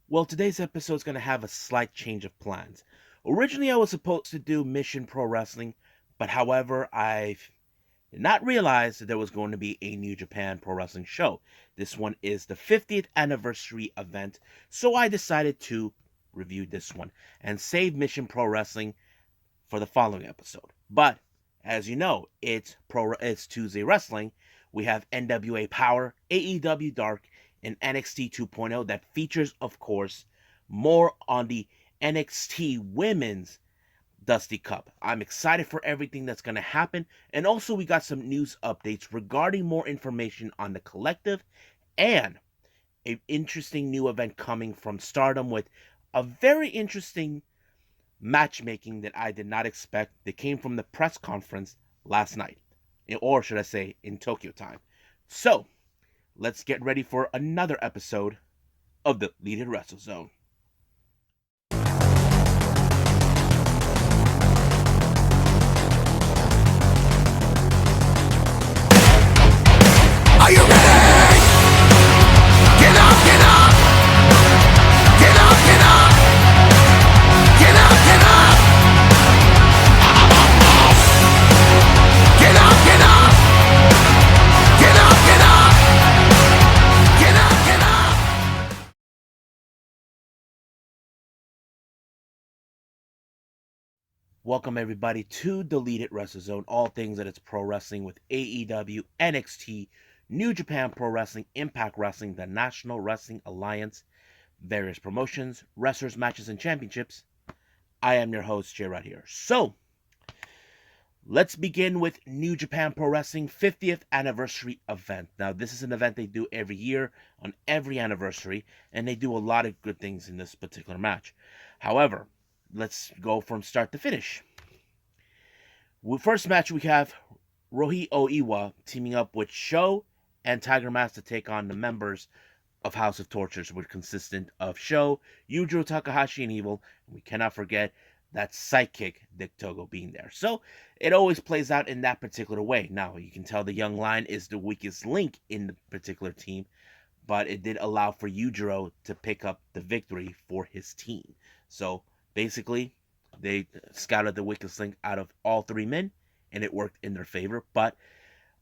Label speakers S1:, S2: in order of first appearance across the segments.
S1: Well, today's episode is going to have a slight change of plans. Originally, I was supposed to do Mission Pro Wrestling, but however, I did not realize that there was going to be a New Japan Pro Wrestling show. This one is the 50th anniversary event, so I decided to review this one and save Mission Pro Wrestling for the following episode. But as you know, it's Tuesday Wrestling. We have NWA Powerrr, AEW Dark, and NXT 2.0 that features, of course, more on the NXT Women's Dusty Cup. I'm excited for everything that's going to happen. And also, we got some news updates regarding more information on the collective and an interesting new event coming from Stardom with a very interesting matchmaking that I did not expect that came from the press conference last night, or should I say, in Tokyo time. So, let's get ready for another episode of the Deleted Wrestle Zone.
S2: Are you ready? Get up, get up! Get up, get up! Get up, get up! Get up, get up! Get up, get up! Get up, get up!
S1: Welcome everybody to Deleted Wrestle Zone, all things that it's pro wrestling with AEW, NXT, New Japan Pro Wrestling, Impact Wrestling, the National Wrestling Alliance, various promotions, wrestlers, matches, and championships. I am your host, Jay, right here. So, let's begin with New Japan Pro Wrestling 50th anniversary event. Now, this is an event they do every year on every anniversary, and they do a lot of good things in this particular match. However, let's go from start to finish. First match, we have Rohi Oiwa teaming up with Sho and Tiger Mask to take on the members of House of Tortures, which consisted of Sho, Yujiro Takahashi, and Evil. And we cannot forget that sidekick, Dick Togo, being there. So it always plays out in that particular way. Now, you can tell the Young Lion is the weakest link in the particular team, but it did allow for Yujiro to pick up the victory for his team. So basically, they scouted the weakest link out of all three men, and it worked in their favor. But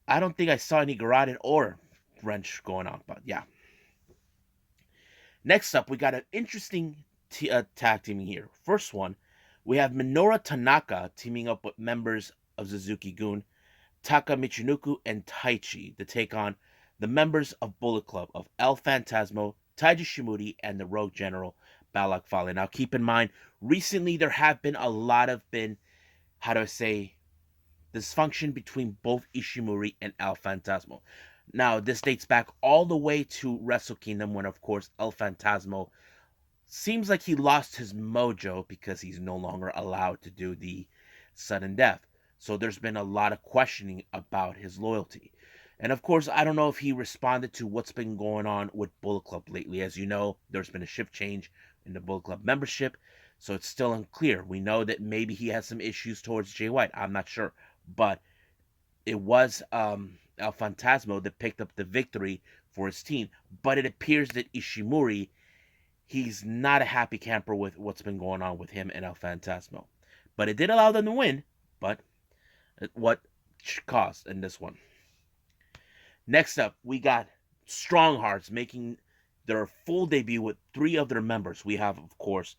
S1: I don't think I saw any garrote or wrench going on. But yeah. Next up, we got an interesting tag teaming here. First one, we have Minoru Tanaka teaming up with members of Suzuki-gun, Taka Michinoku, and Taichi to take on the members of Bullet Club of El Phantasmo, Taiji Shimuri, and the Rogue General, Balak Fale. Now, keep in mind, recently there have been a lot of dysfunction between both Ishimori and El Phantasmo. Now, this dates back all the way to Wrestle Kingdom when, of course, El Phantasmo seems like he lost his mojo because he's no longer allowed to do the sudden death. So there's been a lot of questioning about his loyalty. And of course, I don't know if he responded to what's been going on with Bullet Club lately. As you know, there's been a shift change in the Bullet Club membership, so it's still unclear. We know that maybe he has some issues towards Jay White. I'm not sure. But it was El Phantasmo that picked up the victory for his team. But it appears that Ishimori, he's not a happy camper with what's been going on with him and El Phantasmo. But it did allow them to win, but what cost in this one? Next up, we got Strong Hearts making their full debut with three of their members. We have, of course,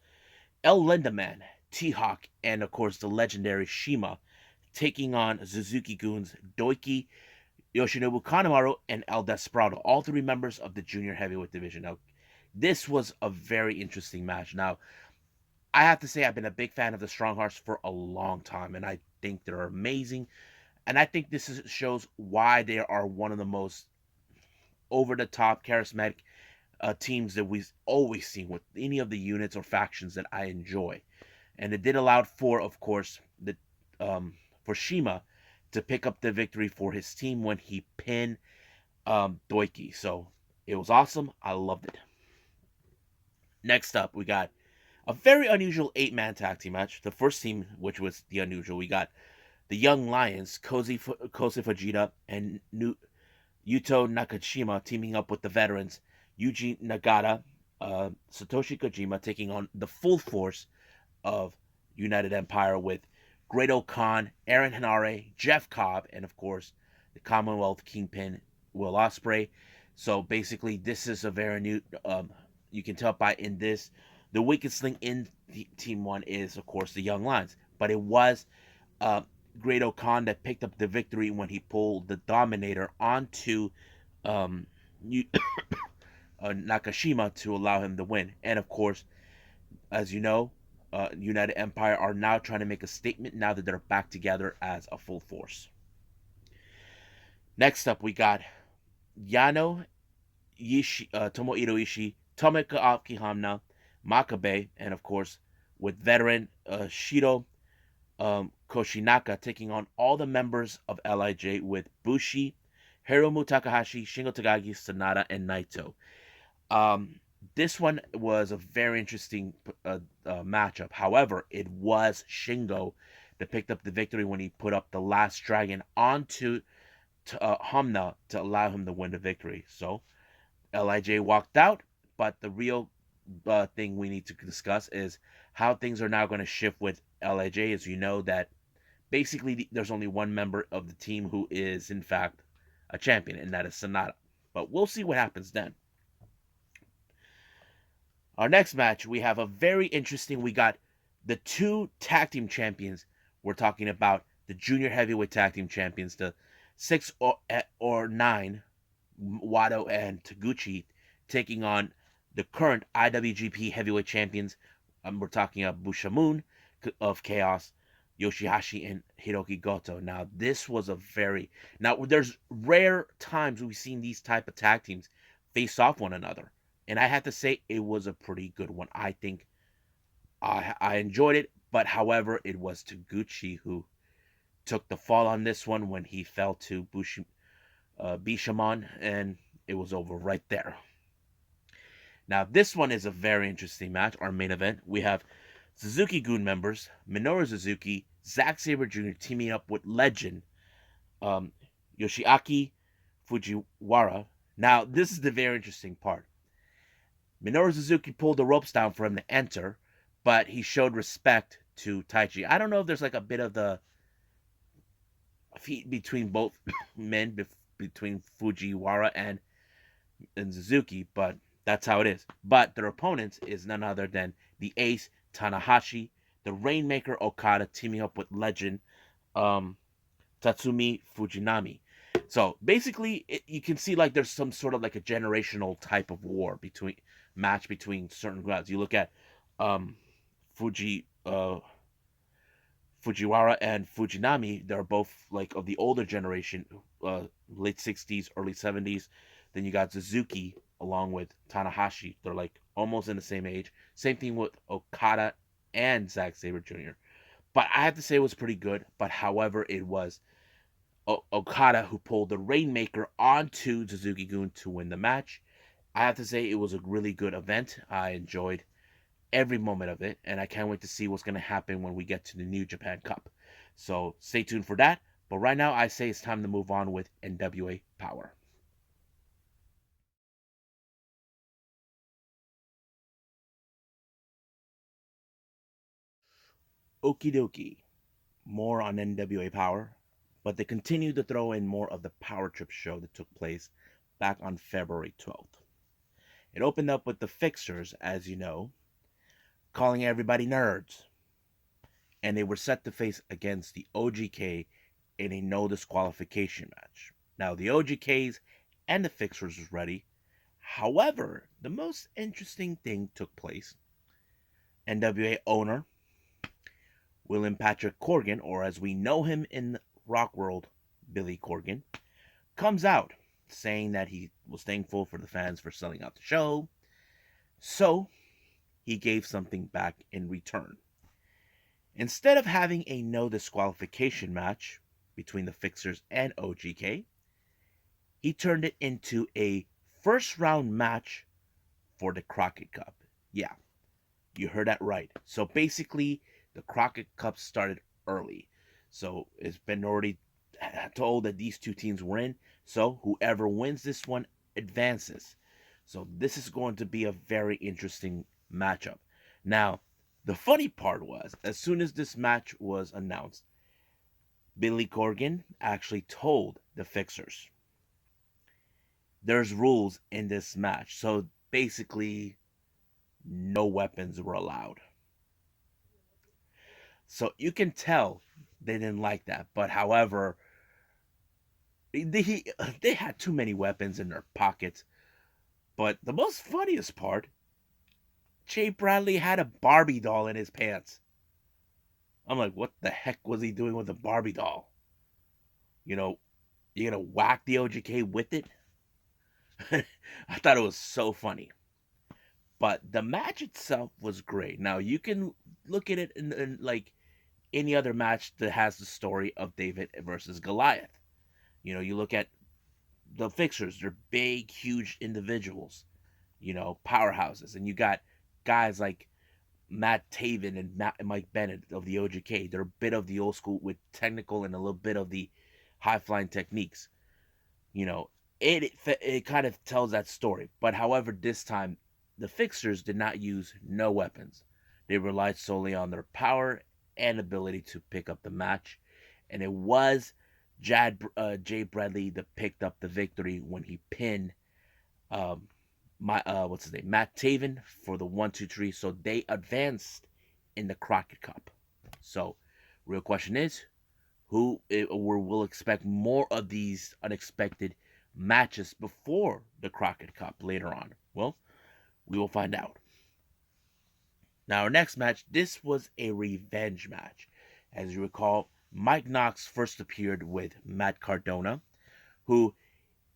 S1: El Lindaman, T-Hawk, and, of course, the legendary Shima taking on Suzuki-gun's Doiki, Yoshinobu Kanemaru, and El Desperado, all three members of the junior heavyweight division. Now, this was a very interesting match. Now, I have to say I've been a big fan of the Strong Hearts for a long time, and I think they're amazing. And I think shows why they are one of the most over-the-top, charismatic teams that we've always seen with any of the units or factions that I enjoy. And it did allow for, of course, for Shima to pick up the victory for his team when he pinned Doiki. So it was awesome. I loved it. Next up, we got a very unusual 8-man tag team match. The first team, which was the unusual, we got the Young Lions, Kosei Fujita and Yuto Nakashima teaming up with the veterans Yuji Nagata, Satoshi Kojima taking on the full force of United Empire with Great-O-Khan, Aaron Henare, Jeff Cobb, and of course the Commonwealth Kingpin Will Ospreay. So basically, this is a very new. You can tell by in this, the weakest link in Team One is of course the Young Lions, but it was uh, Great-O-Khan that picked up the victory when he pulled the Dominator onto um, Nakashima to allow him to win. And of course, as you know, United Empire are now trying to make a statement now that they're back together as a full force. Next up, we got Yano Tomohiro Ishii, Tomoka Akihama, Makabe, and of course, with veteran Shiro Koshinaka taking on all the members of LIJ with Bushi, Hiromu Takahashi, Shingo Takagi, Sanada, and Naito. Um, this one was a very interesting matchup. However, it was Shingo that picked up the victory when he put up the last dragon onto Hamna to allow him to win the victory. So LIJ walked out, but the real thing we need to discuss is how things are now going to shift with LIJ. As you know, that basically there's only one member of the team who is in fact a champion, and that is Sanada. But we'll see what happens then. Our next match, we have a very interesting. We got the two tag team champions. We're talking about the junior heavyweight tag team champions, the 6 or 9, Wado and Taguchi, taking on the current IWGP heavyweight champions. We're talking about Bushamoon of Chaos, Yoshihashi, and Hiroki Goto. Now, this was a very there's rare times we've seen these type of tag teams face off one another, and I have to say it was a pretty good one. I think I enjoyed it, but however, it was Taguchi who took the fall on this one when he fell to Bishamon, and it was over right there. Now, this one is a very interesting match. Our main event, we have Suzuki-gun members, Minoru Suzuki, Zack Sabre Jr. teaming up with legend um, Yoshiaki Fujiwara. Now, this is the very interesting part. Minoru Suzuki pulled the ropes down for him to enter, but he showed respect to Taichi. I don't know if there's like a bit of the feat between both men, between Fujiwara and Suzuki, but that's how it is. But their opponents is none other than the Ace Tanahashi, the Rainmaker Okada teaming up with legend Tatsumi Fujinami. So basically, you can see like there's some sort of like a generational type of war match between certain gods. You look at um, Fujiwara and Fujinami. They're both like of the older generation, late 60s, early 70s. Then you got Suzuki along with Tanahashi. They're like almost in the same age. Same thing with Okada and Zack Sabre Jr. But I have to say it was pretty good. But however, it was Okada who pulled the Rainmaker onto Suzuki-gun to win the match. I have to say it was a really good event. I enjoyed every moment of it, and I can't wait to see what's going to happen when we get to the New Japan Cup. So stay tuned for that. But right now, I say it's time to move on with NWA Powerrr. Okie dokie. More on NWA Powerrr, but they continue to throw in more of the Powerrr Trip show that took place back on February 12th. It opened up with the Fixers, as you know, calling everybody nerds, and they were set to face against the OGK in a no disqualification match. Now, the OGKs and the Fixers was ready. However, the most interesting thing took place. NWA owner William Patrick Corgan, or as we know him in the rock world, Billy Corgan, comes out saying that he was thankful for the fans for selling out the show. So, he gave something back in return. Instead of having a no disqualification match between the Fixers and OGK, he turned it into a first round match for the Crockett Cup. Yeah, you heard that right. So basically, the Crockett Cup started early. So it's been already told that these two teams were in. So whoever wins this one advances. So this is going to be a very interesting matchup. Now, the funny part was, as soon as this match was announced, Billy Corgan actually told the Fixers, there's rules in this match. So basically, no weapons were allowed. So you can tell they didn't like that. But however, they had too many weapons in their pockets. But the most funniest part, Jay Bradley had a Barbie doll in his pants. I'm like, what the heck was he doing with a Barbie doll? You know, you're gonna whack the OGK with it? I thought it was so funny. But the match itself was great. Now you can look at it in like any other match that has the story of David versus Goliath. You look at the Fixers; they're big, huge individuals. Powerhouses, and you got guys like Matt Taven and Mike Bennett of the OGK. They're a bit of the old school with technical and a little bit of the high flying techniques. You know, it kind of tells that story. But however, this time the Fixers did not use no weapons. They relied solely on their power and ability to pick up the match, and it was Jay Bradley that picked up the victory when he pinned um, what's his name, Matt Taven for the 1-2-3. So they advanced in the Crockett Cup. So, real question is, who or will expect more of these unexpected matches before the Crockett Cup later on? Well, we will find out. Now, our next match, this was a revenge match. As you recall, Mike Knox first appeared with Matt Cardona, who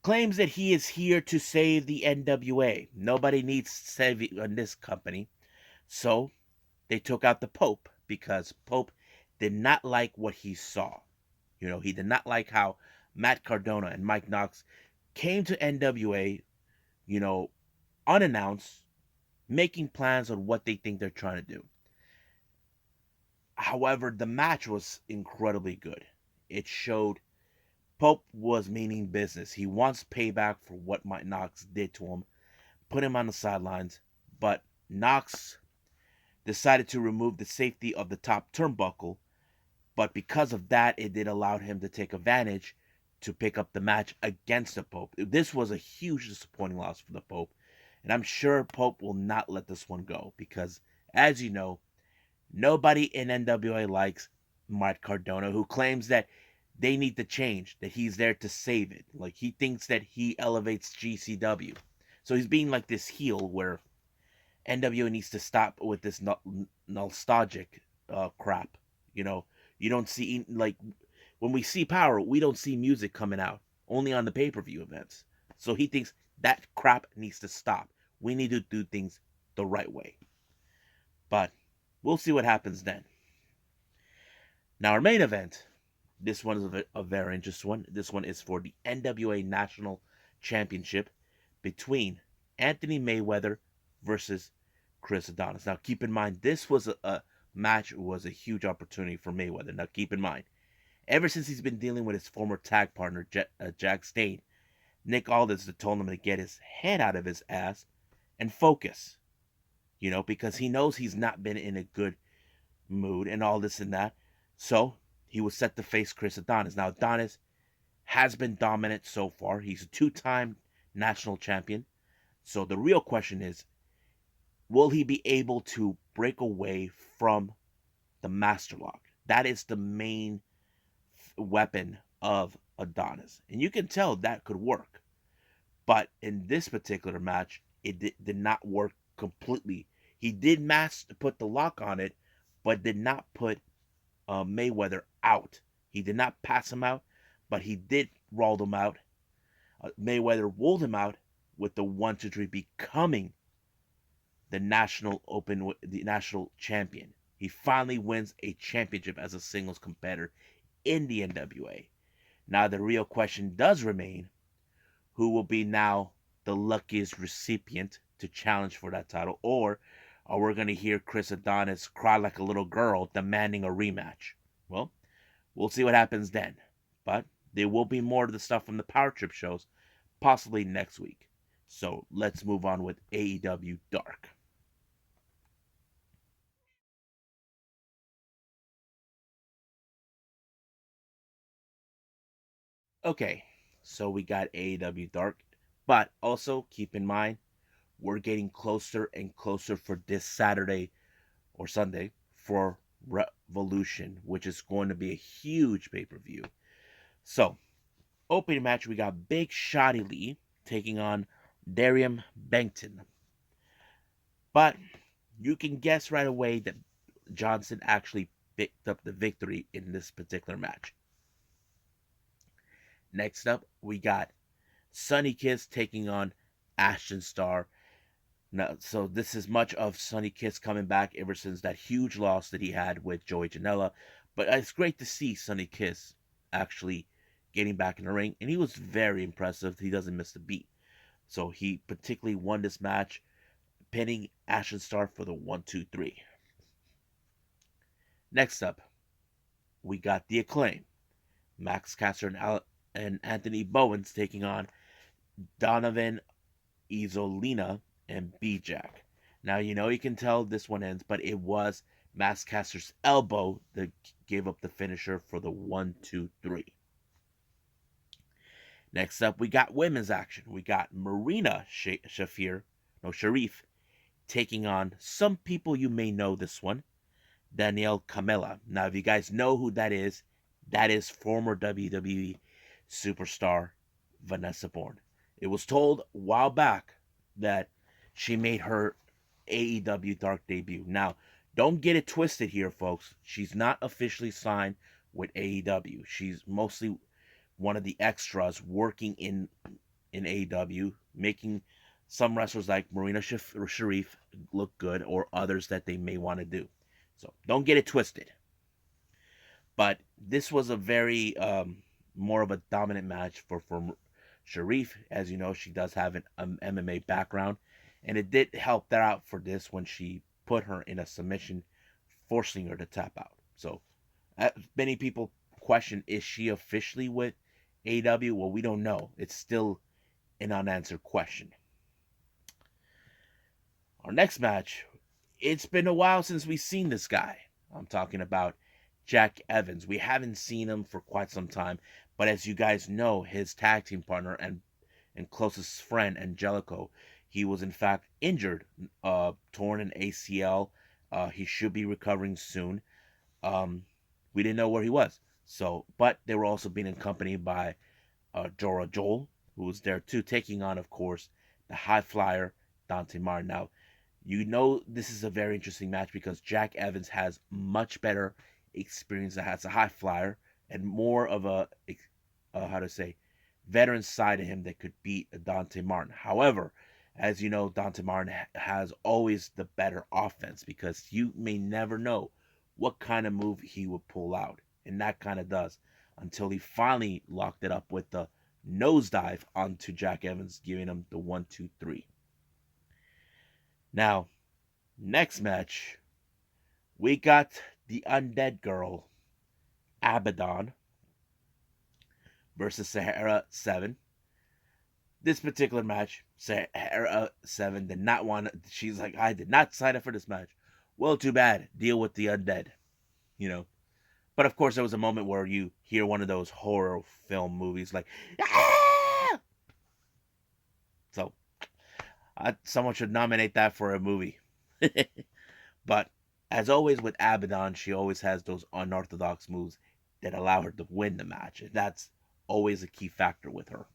S1: claims that he is here to save the NWA. Nobody needs saving in this company. So they took out the Pope because Pope did not like what he saw. He did not like how Matt Cardona and Mike Knox came to NWA, you know, unannounced, making plans on what they think they're trying to do. However, the match was incredibly good. It showed Pope was meaning business. He wants payback for what Mike Knox did to him, put him on the sidelines, but Knox decided to remove the safety of the top turnbuckle, but because of that, it did allow him to take advantage to pick up the match against the Pope. This was a huge disappointing loss for the Pope, and I'm sure Pope will not let this one go because, as you know, nobody in NWA likes Mark Cardona, who claims that they need to change, that he's there to save it. Like, he thinks that he elevates GCW. So he's being like this heel where NWA needs to stop with this nostalgic crap. You don't see, like, when we see Power, we don't see music coming out, only on the pay per view events. So he thinks that crap needs to stop. We need to do things the right way. But we'll see what happens then. Now, our main event, this one is a very interesting one. This one is for the NWA National Championship between Anthony Mayweather versus Chris Adonis. Now, keep in mind, this was a match, was a huge opportunity for Mayweather. Now, keep in mind, ever since he's been dealing with his former tag partner, Jack Stain, Nick Aldis had told him to get his head out of his ass and focus. Because he knows he's not been in a good mood and all this and that. So he was set to face Chris Adonis. Now, Adonis has been dominant so far. He's a two-time national champion. So the real question is, will he be able to break away from the master lock? That is the main weapon of Adonis. And you can tell that could work. But in this particular match, it did not work completely. He did put the lock on it, but did not put Mayweather out. He did not pass him out, but he did roll him out. Mayweather rolled him out with the 1-2-3, becoming the national champion. He finally wins a championship as a singles competitor in the NWA. Now the real question does remain: who will be now the luckiest recipient to challenge for that title, or are we going to hear Chris Adonis cry like a little girl demanding a rematch? Well, we'll see what happens then. But there will be more of the stuff from the Powerrr Trip shows, possibly next week. So let's move on with AEW Dark. Okay, so we got AEW Dark, but also keep in mind we're getting closer and closer for this Saturday or Sunday for Revolution, which is going to be a huge pay per view. So, opening match, we got Big Shotty Lee taking on Darium Bengton. But you can guess right away that Johnson actually picked up the victory in this particular match. Next up, we got Sunny Kiss taking on Ashton Starr. Now, so this is much of Sonny Kiss coming back ever since that huge loss that he had with Joey Janela. But it's great to see Sonny Kiss actually getting back in the ring, and he was very impressive. He doesn't miss a beat. So he particularly won this match, pinning Ashton Starr for the 1-2-3. Next up, we got the Acclaim. Max Caster and Anthony Bowens taking on Donovan Isolina and B-Jack. Now, you can tell this one ends, but it was Max Caster's elbow that gave up the finisher for the 1-2-3. Next up, we got women's action. We got Marina Sharif taking on some people you may know this one, Danielle Camella. Now, if you guys know who that is former WWE superstar Vanessa Bourne. It was told a while back that she made her AEW Dark debut. Now, don't get it twisted here, folks. She's not officially signed with AEW. She's mostly one of the extras working in AEW, making some wrestlers like Marina Sharif look good, or others that they may want to do. So don't get it twisted. But this was a very more of a dominant match for Sharif. As you know, she does have an MMA background, and it did help that out for this when she put her in a submission, forcing her to tap out. So many people question, is she officially with AEW? Well, we don't know. It's still an unanswered question. Our next match, it's been a while since we've seen this guy. I'm talking about Jack Evans. We haven't seen him for quite some time, but as you guys know, his tag team partner and closest friend, Angelico, he was in fact injured, torn an ACL. He should be recovering soon. We didn't know where he was. So, but they were also being accompanied by Jora Joel, who was there too, taking on, of course, the high flyer Dante Martin. Now, this is a very interesting match because Jack Evans has much better experience as a high flyer and more of a how to say veteran side of him that could beat Dante Martin. However, as you know, Dante Martin has always the better offense because you may never know what kind of move he would pull out, and that kind of does until he finally locked it up with the nosedive onto Jack Evans, giving him the 1-2-3. Now, next match, we got the Undead Girl, Abaddon, versus Sahara 7. This particular match, Sahara 7 did not want to, she's like, I did not sign up for this match. Well, too bad. Deal with the undead, you know. But of course, there was a moment where you hear one of those horror film movies like, ah! So, someone should nominate that for a movie. But as always with Abaddon, she always has those unorthodox moves that allow her to win the match. That's always a key factor with her.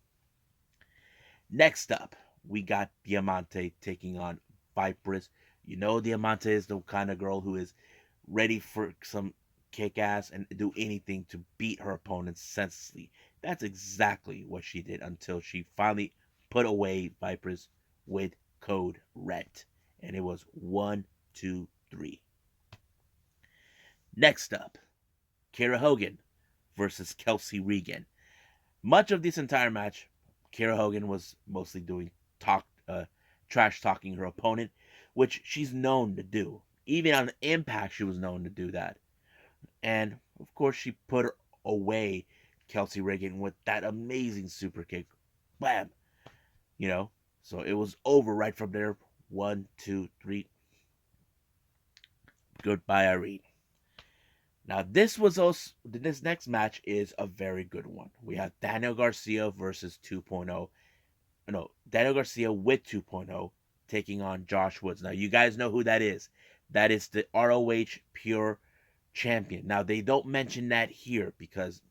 S1: Next up, we got Diamante taking on Viperous. You know, Diamante is the kind of girl who is ready for some kick ass and do anything to beat her opponents senselessly. That's exactly what she did until she finally put away Viperous with Code Red. And it was 1-2-3. Next up, Kara Hogan versus Kelsey Regan. Much of this entire match, Kara Hogan was mostly doing trash talking her opponent, which she's known to do. Even on Impact, she was known to do that. And of course, she put away Kelsey Regan with that amazing super kick. Bam! You know, So it was over right from there. 1, 2, 3. Goodbye, Irene. Now this next match is a very good one. We have Daniel Garcia versus 2.0. No, Daniel Garcia with 2.0 taking on Josh Woods. Now you guys know who that is. That is the ROH Pure Champion. Now they don't mention that here because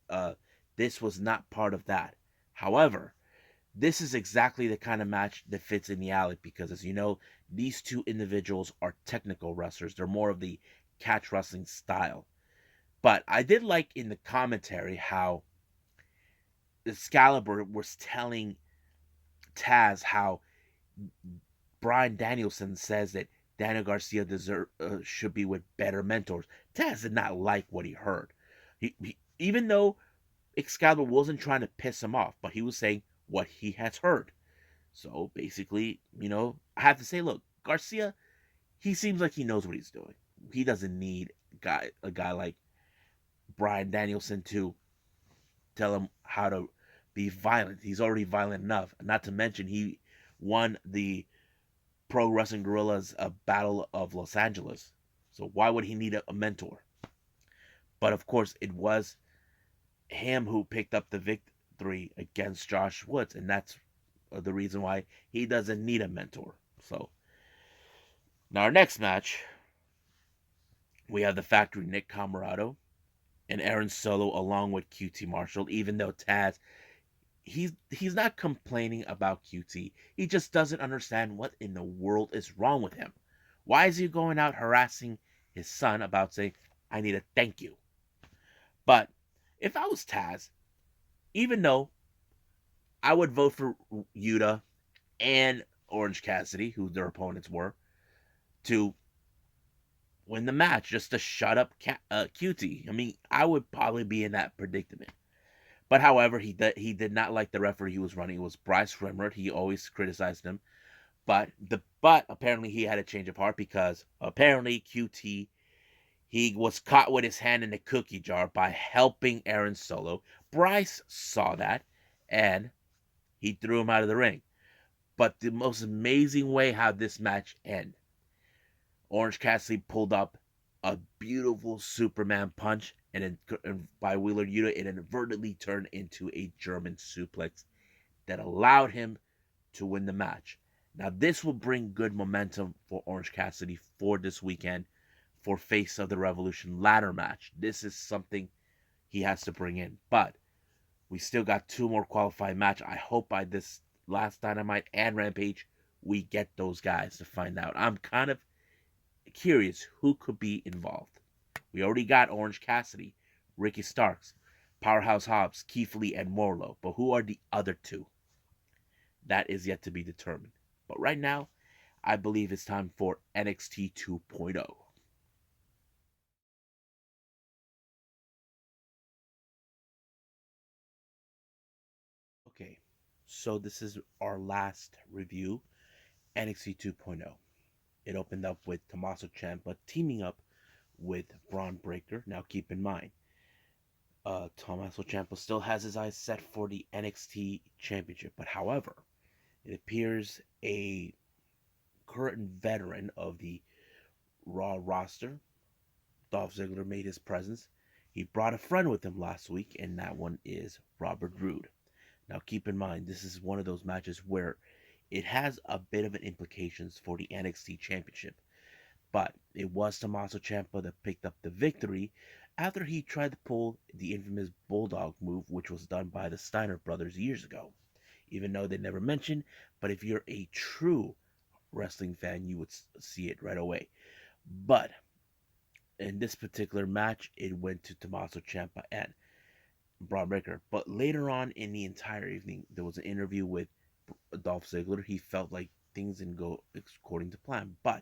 S1: this was not part of that. However, this is exactly the kind of match that fits in the alley because, as you know, these two individuals are technical wrestlers. They're more of the catch wrestling style. But I did like in the commentary how Excalibur was telling Taz how Bryan Danielson says that Daniel Garcia should be with better mentors. Taz did not like what he heard. Even though Excalibur wasn't trying to piss him off, but he was saying what he has heard. So basically, I have to say, look, Garcia, he seems like he knows what he's doing. He doesn't need a guy like Bryan Danielson to tell him how to be violent. He's already violent enough. Not to mention, he won the Pro Wrestling Guerrillas Battle of Los Angeles. So why would he need a mentor? But of course, it was him who picked up the victory against Josh Woods, and that's the reason why he doesn't need a mentor. So now our next match, we have the Factory Nick Camarado and Aaron Solo along with QT Marshall. Even though Taz, he's not complaining about QT, he just doesn't understand what in the world is wrong with him. Why is he going out harassing his son about saying, "I need a thank you"? But if I was Taz, even though I would vote for Yuta and Orange Cassidy, who their opponents were, to win the match just to shut up QT. I mean, I would probably be in that predicament. But however, he did not like the referee he was running. It was Bryce Remert. He always criticized him. But apparently he had a change of heart because apparently QT, he was caught with his hand in the cookie jar by helping Aaron Solo. Bryce saw that and he threw him out of the ring. But the most amazing way how this match ended, Orange Cassidy pulled up a beautiful Superman punch, and by Wheeler Yuta, it inadvertently turned into a German suplex that allowed him to win the match. Now, this will bring good momentum for Orange Cassidy for this weekend for Face of the Revolution ladder match. This is something he has to bring in. But we still got two more qualifying matches. I hope by this last Dynamite and Rampage, we get those guys to find out. I'm kind of curious who could be involved. We already got Orange Cassidy, Ricky Starks, Powerhouse Hobbs, Keith Lee, and Morlow. But who are the other two? That is yet to be determined. But right now, I believe it's time for NXT 2.0. Okay, so this is our last review, NXT 2.0. It opened up with Tommaso Ciampa teaming up with Braun Breaker. Now keep in mind, Tommaso Ciampa still has his eyes set for the NXT Championship, but however, it appears a current veteran of the Raw roster, Dolph Ziggler, made his presence. He brought a friend with him last week, and that one is Robert Roode. Now keep in mind, this is one of those matches where it has a bit of an implications for the NXT Championship. But it was Tommaso Ciampa that picked up the victory after he tried to pull the infamous Bulldog move, which was done by the Steiner brothers years ago. Even though they never mentioned, but if you're a true wrestling fan, you would see it right away. But in this particular match, it went to Tommaso Ciampa and Braun Breaker. But later on in the entire evening, there was an interview with Dolph Ziggler. He felt like things didn't go according to plan. But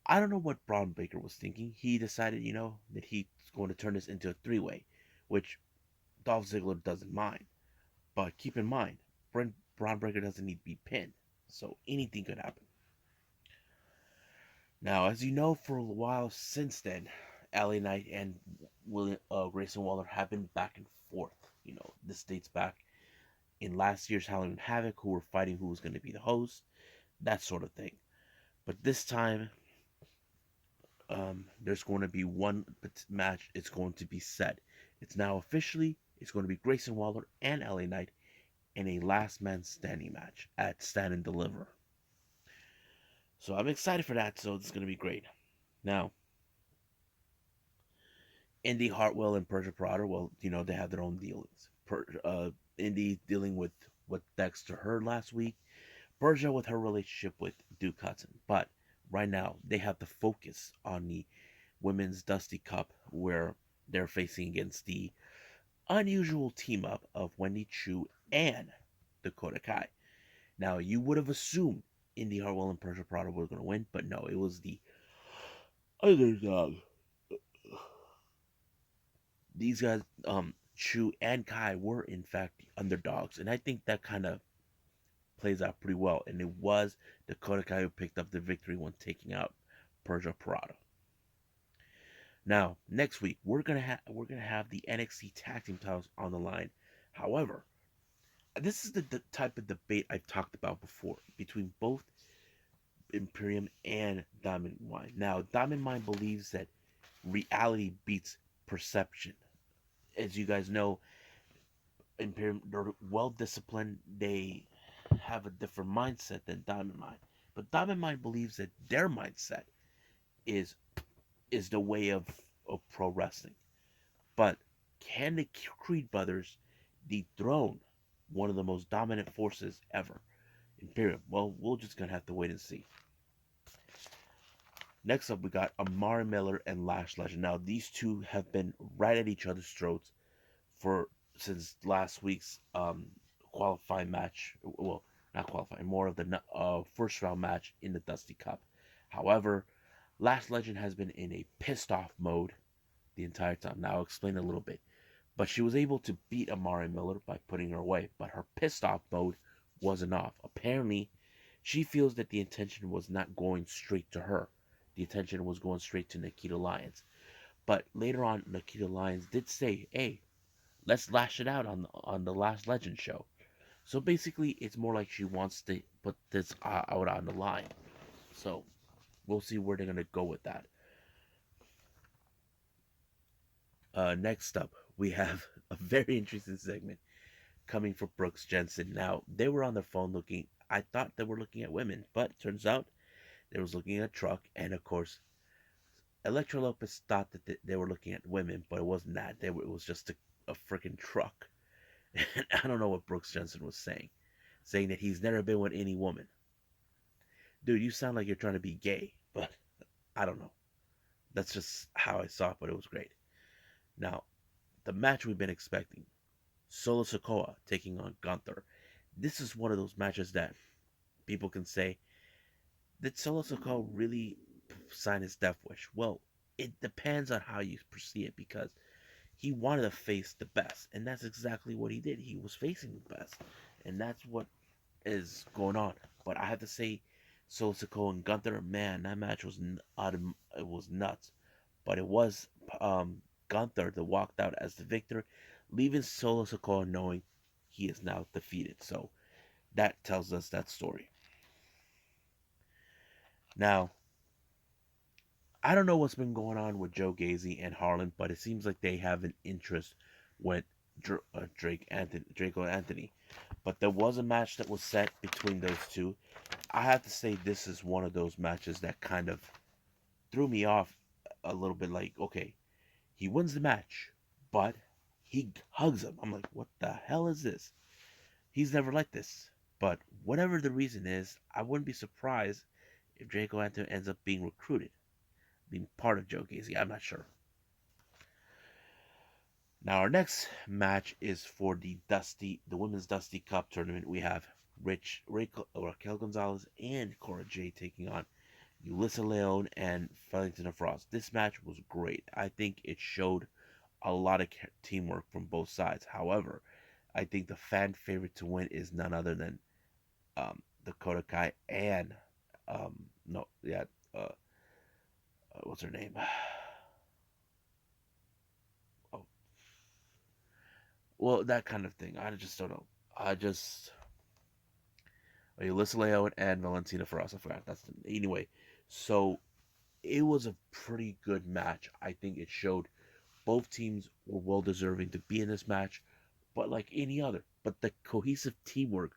S1: I don't know what Braun Breaker was thinking. He decided, that he's going to turn this into a three-way, which Dolph Ziggler doesn't mind. But keep in mind, Braun Breaker doesn't need to be pinned, so anything could happen. Now, as you know, for a while since then, LA Knight and Grayson Waller have been back and forth. This dates back in last year's Halloween Havoc who were fighting who was going to be the host, that sort of thing. But this time, there's going to be one match. It's going to be set. It's now officially. It's going to be Grayson Waller and LA Knight in a last man standing match at Stand and Deliver. So I'm excited for that. So it's going to be great. Now, Indy Hartwell and Persia Powerrr, well, they have their own dealings. Indy dealing with what Dexter heard last week. Persia with her relationship with Duke Hudson. But right now, they have to focus on the Women's Dusty Cup where they're facing against the unusual team up of Wendy Chu and Dakota Kai. Now, you would have assumed Indy Hartwell and Persia Powerrr were going to win, but no, it was the underdog. These guys, Chu and Kai, were in fact the underdogs, and I think that kind of plays out pretty well. And it was Dakota Kai who picked up the victory when taking out Persia Powerrr. Now, next week we're gonna have the NXT Tag Team titles on the line. However, this is the type of debate I've talked about before between both Imperium and Diamond Mine. Now, Diamond Mine believes that reality beats perception. As you guys know, Imperium, they're well disciplined. They have a different mindset than Diamond Mine. But Diamond Mine believes that their mindset is is the way of pro wrestling. But can the Creed brothers dethrone one of the most dominant forces ever, Imperium? Well, we're just gonna have to wait and see. Next up, we got Amari Miller and Lash Legend. Now, these two have been right at each other's throats for since last week's qualifying match. Well, not qualifying, more of the first round match in the Dusty Cup. However, Lash Legend has been in a pissed off mode the entire time. Now, I'll explain a little bit. But she was able to beat Amari Miller by putting her away. But her pissed off mode wasn't off. Apparently, she feels that the attention was not going straight to her. The attention was going straight to Nikita Lyons. But later on, Nikita Lyons did say, "Hey, let's lash it out on the Last Legend show." So basically, it's more like she wants to put this out on the line. So we'll see where they're gonna go with that. Next up, we have a very interesting segment coming from Brooks Jensen. Now, they were on their phone looking. I thought they were looking at women, but turns out they was looking at a truck. And of course, Electra Lopez thought that they were looking at women, but it wasn't that. It was just a freaking truck. And I don't know what Brooks Jensen was saying that he's never been with any woman. Dude, you sound like you're trying to be gay, but I don't know. That's just how I saw it, but it was great. Now, the match we've been expecting, Solo Sikoa taking on Gunther. This is one of those matches that people can say, did Solo Sikoa really sign his death wish? Well, it depends on how you perceive it because he wanted to face the best, and that's exactly what he did. He was facing the best, and that's what is going on. But I have to say, Solo Sikoa and Gunther, man, that match was it was nuts. But it was Gunther that walked out as the victor, leaving Solo Sikoa knowing he is now defeated. So that tells us that story. Now, I don't know what's been going on with Joe Gacy and Harlan, but it seems like they have an interest with Draco Anthony. But there was a match that was set between those two. I have to say this is one of those matches that kind of threw me off a little bit. Like, okay, he wins the match, but he hugs him. I'm like, what the hell is this? He's never like this. But whatever the reason is, I wouldn't be surprised if Draco Anthony ends up being recruited, being part of Joe Gacy. I'm not sure. Now our next match is for the Women's Dusty Cup tournament. We have Raquel Gonzalez and Cora Jade taking on Ulissa Leon and Fellington Frost. This match was great. I think it showed a lot of teamwork from both sides. However, I think the fan favorite to win is none other than Dakota Kai and no, yeah, what's her name? Oh, well, that kind of thing. I just don't know. I just Alyssa Leo and Valentina Ferraz. I forgot. Anyway. So it was a pretty good match. I think it showed both teams were well deserving to be in this match, but like any other. But the cohesive teamwork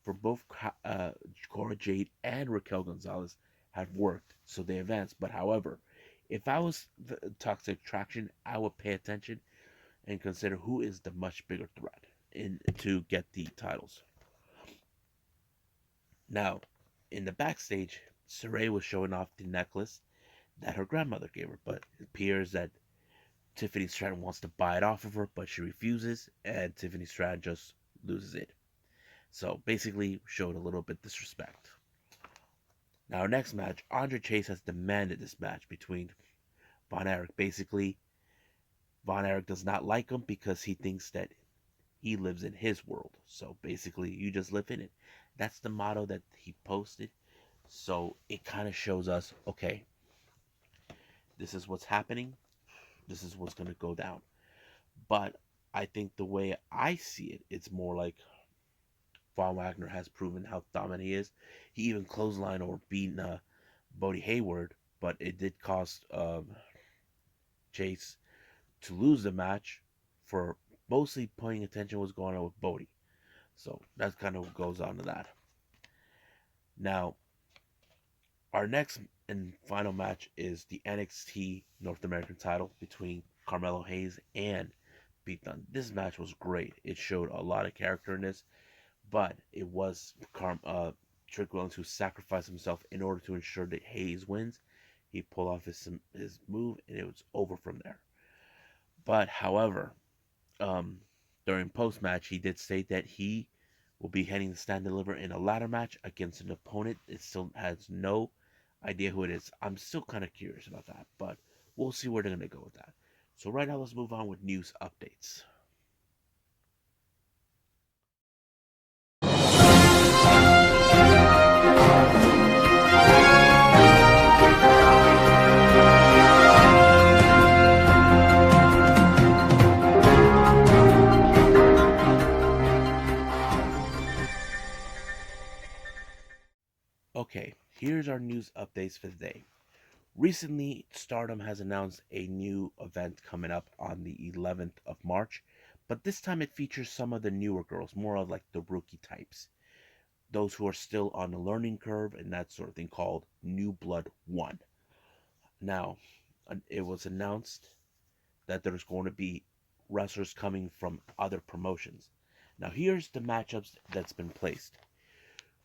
S1: for both Cora Jade and Raquel Gonzalez had worked, so they advanced. But however, if I was the Toxic Attraction, I would pay attention and consider who is the much bigger threat in to get the titles. Now, in the backstage, Saray was showing off the necklace that her grandmother gave her, but it appears that Tiffany Stratton wants to buy it off of her, but she refuses, and Tiffany Stratton just loses it. So basically, showed a little bit disrespect. Now, our next match, Andre Chase has demanded this match between Von Erich. Basically, Von Erich does not like him because he thinks that he lives in his world. So basically, you just live in it. That's the motto that he posted. So it kind of shows us, okay, this is what's happening. This is what's going to go down. But I think the way I see it, it's more like Von Wagner has proven how dominant he is. He even clotheslined or beaten Bodie Hayward, but it did cost Chase to lose the match for mostly paying attention to what's going on with Bodie. So that kind of goes on to that. Now, our next and final match is the NXT North American title between Carmelo Hayes and Pete Dunne. This match was great. It showed a lot of character in this, but it was Trick Williams who sacrificed himself in order to ensure that Hayes wins. He pulled off his move, and it was over from there. But however, um, during post match, he did state that he will be heading to Stand Deliver in a ladder match against an opponent. It still has no idea who it is. I'm still kind of curious about that, but we'll see where they're going to go with that. So right now, let's move on with news updates. Okay, here's our news updates for the day. Recently, Stardom has announced a new event coming up on the 11th of March, but this time it features some of the newer girls, more of like the rookie types, those who are still on the learning curve and that sort of thing, called New Blood 1. Now, it was announced that there's going to be wrestlers coming from other promotions. Now, here's the matchups that's been placed.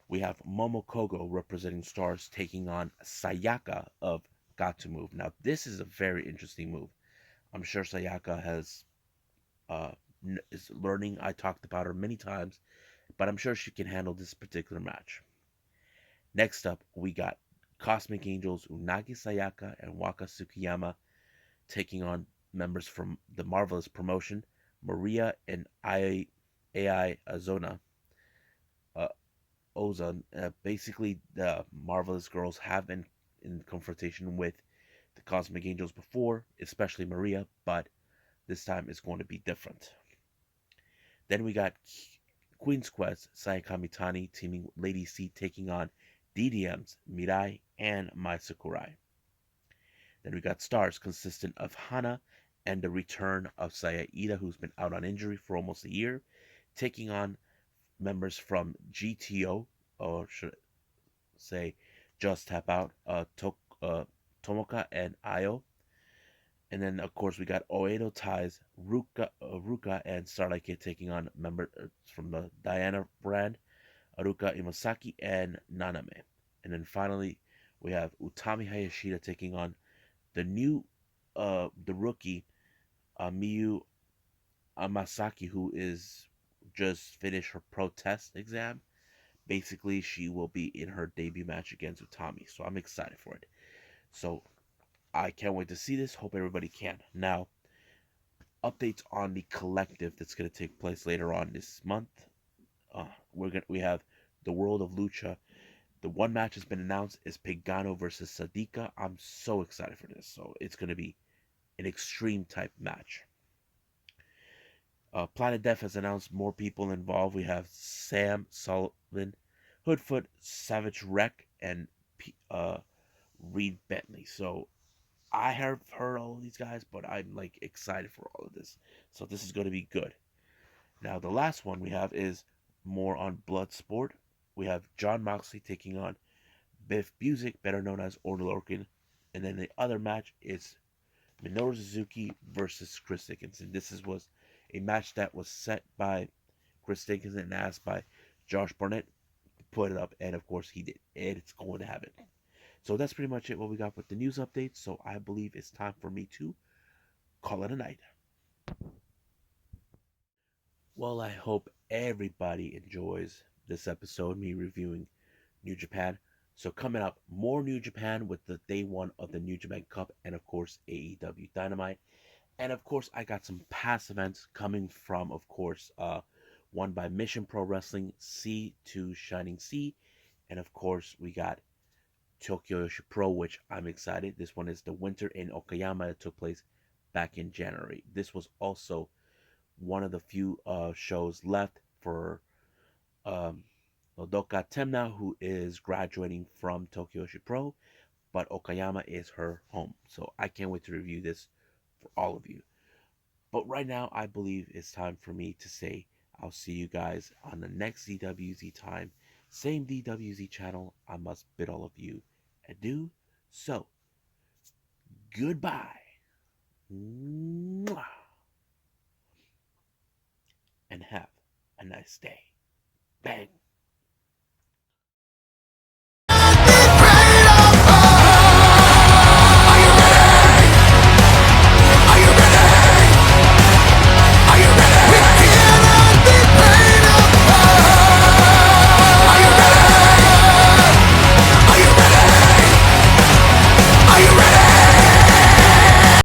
S1: We have Momokogo representing Stars taking on Sayaka of Got to Move. Now, this is a very interesting move. I'm sure Sayaka uh, is learning. I talked about her many times, but I'm sure she can handle this particular match. Next up, we got Cosmic Angels Unagi Sayaka and Waka Tsukiyama taking on members from the Marvelous promotion, Maria and AI Azona. Uh, Ozone. Basically, the Marvelous girls have been in confrontation with the Cosmic Angels before, especially Maria, but this time it's going to be different. Then we got Queen's Quest, Sayaka Mitani teaming with Lady C taking on DDM's Mirai and Mai Sakurai. Then we got Stars consistent of Hana and the return of Saya Ida, who's been out on injury for almost a year, taking on members from GTO, or should I say Just Tap Out, Tomoka and Ayo. And then, of course, we got Oedo Ties, Ruka and Starlight Kid taking on members from the Diana brand, Aruka Imasaki and Naname. And then finally, we have Utami Hayashida taking on the rookie, Miyu Amasaki, who is just finished her pro test exam. Basically, she will be in her debut match against Utami. So I'm excited for it. So I can't wait to see this. Hope everybody can. Now, updates on the collective that's going to take place later on this month. We have the World of Lucha. The one match has been announced is Pagano versus Sadika. I'm so excited for this. So it's going to be an extreme type match. Planet Death has announced more people involved. We have Sam Sullivan, Hoodfoot, Savage Wreck, and Reed Bentley. So I have heard all of these guys, but I'm like excited for all of this. So this is going to be good. Now the last one we have is more on Bloodsport. We have John Moxley taking on Biff Busick, better known as Orton Lorcan, and then the other match is Minoru Suzuki versus Chris Dickinson. Was a match that was set by Chris Dickinson and asked by Josh Barnett to put it up, and of course he did. And it's going to happen. So that's pretty much it what we got with the news updates. So I believe it's time for me to call it a night. Well, I hope everybody enjoys this episode, me reviewing New Japan. So coming up, more New Japan with the day one of the New Japan Cup and of course AEW Dynamite. And of course I got some past events coming from of course one by Mission Pro Wrestling, Sea to Shining Sea. And of course we got Tokyo Yoshi Pro, which I'm excited. This one is the winter in Okayama that took place back in January. This was also one of the few shows left for um, Nodoka Temna, who is graduating from Tokyo Yoshi Pro, but Okayama is her home. So I can't wait to review this for all of you. But right now, I believe it's time for me to say I'll see you guys on the next DWZ time. Same DWZ channel. I must bid all of you adieu. So, goodbye. Mwah. And have a nice day. Bang.